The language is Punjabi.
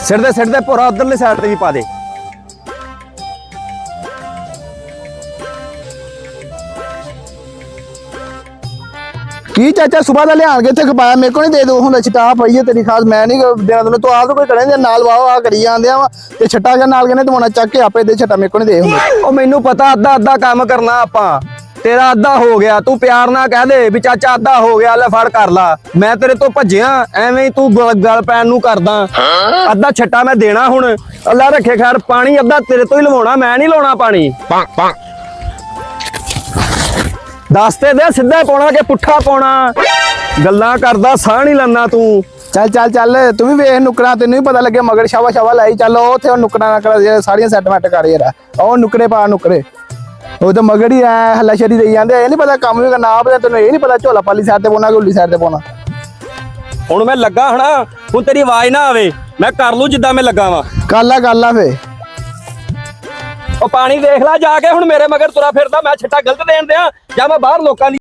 ਸਿੱਟ ਦੇ ਭੋਰਾ ਉਧਰਲੀ ਸਾਈਡ ਤੇ ਵੀ ਪਾ ਦੇ। ਕੀ ਚਾਚਾ ਸੁਬਾਹ ਦਾ ਲਿਆਣ ਕੇ ਇੱਥੇ ਖਪਾਇਆ ਮੇਰੇ ਕੋ ਨਹੀਂ ਦੇ ਦੋ ਹੁਣ ਛਟਾ ਪਈ ਹੈ ਤੇਰੀ ਖਾਸ ਮੈਂ ਨਹੀਂ ਦੇਣਾ ਤੈਨੂੰ ਤੂੰ ਆਪ ਤਾਂ ਕੋਈ ਕਰੇ ਦੇ ਨਾਲ ਵਾਹ ਆ ਕਰੀ ਜਾਂਦੇ ਆ ਤੇ ਛੱਟਾ ਜਾਂ ਨਾਲ ਕਹਿੰਦੇ ਤੂੰ ਚੱਕ ਕੇ ਆਪੇ ਦੇ ਛੱਟਾ ਮੇਰੇ ਕੋ ਨਹੀਂ ਦੇ ਹੁੰਦੇ। ਉਹ ਮੈਨੂੰ ਪਤਾ ਅੱਧਾ ਕੰਮ ਕਰਨਾ ਆਪਾਂ, ਤੇਰਾ ਅੱਧਾ ਹੋ ਗਿਆ, ਤੂੰ ਪਿਆਰ ਨਾਲ ਕਹਿ ਦੇ ਵੀ ਚਾਚਾ ਅੱਧਾ ਹੋ ਗਿਆ ਲੈ ਫੜ ਕਰ ਲਾ। ਮੈਂ ਤੇਰੇ ਤੋਂ ਭੱਜਿਆ ਐਵੇਂ ਹੀ ਤੂੰ ਗਲ ਪੈਣ ਨੂੰ ਕਰਦਾ। ਅੱਧਾ ਛੱਟਾ ਮੈਂ ਦੇਣਾ ਹੁਣ, ਅੱਲਾ ਰੱਖੇ ਖੈਰ ਪਾਣੀ ਅੱਧਾ ਤੇਰੇ ਤੋਂ ਹੀ ਲਵਾਉਣਾ, ਮੈਂ ਨਹੀਂ ਲਾਉਣਾ ਪਾਣੀ। ਦੱਸ ਤੇ ਦੇ ਸਿੱਧਾ ਪਾਉਣਾ ਕਿ ਪੁੱਠਾ ਪਾਉਣਾ, ਗੱਲਾਂ ਕਰਦਾ ਸਾਹ ਨਹੀਂ ਲੈਣਾ ਤੂੰ। ਚੱਲ ਤੂੰ ਵੀ ਵੇਖ ਨੁਕਰਾਂ ਤੈਨੂੰ ਵੀ ਪਤਾ ਲੱਗੇ ਮਗਰ ਸ਼ਾਵਾ ਲਾਈ ਚੱਲ ਉੱਥੇ ਨੁਕਰਾਂ ਨਾ ਸਾਰੀਆਂ ਸੈਟਮੈਂਟ ਕਰ ਯਾਰ ਉਹ ਨੁਕਰੇ ਪਾ ਨੁਕਰੇ ਉਹ ਤਾਂ ਮਗਰ ਹੀ ਐ ਹੱਲਾਸ਼ੇਰੀ ਦੇਈ ਜਾਂਦੇ। ਇਹ ਨਹੀਂ ਪਤਾ ਕੰਮ ਵੀ ਕਰਨਾ ਆਪ ਤੈਨੂੰ ਇਹ ਨਹੀਂ ਪਤਾ ਝੋਲਾ ਪਾਲੀ ਸਾਈਡ ਤੇ ਪਾਉਣਾ ਕਿ ਉਲੀ ਸਾਈਡ ਤੇ ਪਾਉਣਾ। ਹੁਣ ਮੈਂ ਲੱਗਾ ਹਣਾ, ਹੁਣ ਤੇਰੀ ਆਵਾਜ਼ ਨਾ ਆਵੇ, ਮੈਂ ਕਰ ਲੂ ਜਿੱਦਾਂ ਮੈਂ ਲੱਗਾ ਵਾਂ। ਕਰ ਲਾ ਫੇ ਉਹ ਪਾਣੀ ਦੇਖ ਲੈ ਜਾ ਕੇ, ਹੁਣ ਮੇਰੇ ਮਗਰ ਤੁਰਾ ਫਿਰਦਾ, ਮੈਂ ਛੱਟਾ ਗਲਤ ਦੇਣ ਦਿਆਂ ਜਾਂ ਮੈਂ ਬਾਹਰ ਲੋਕਾਂ ਦੀ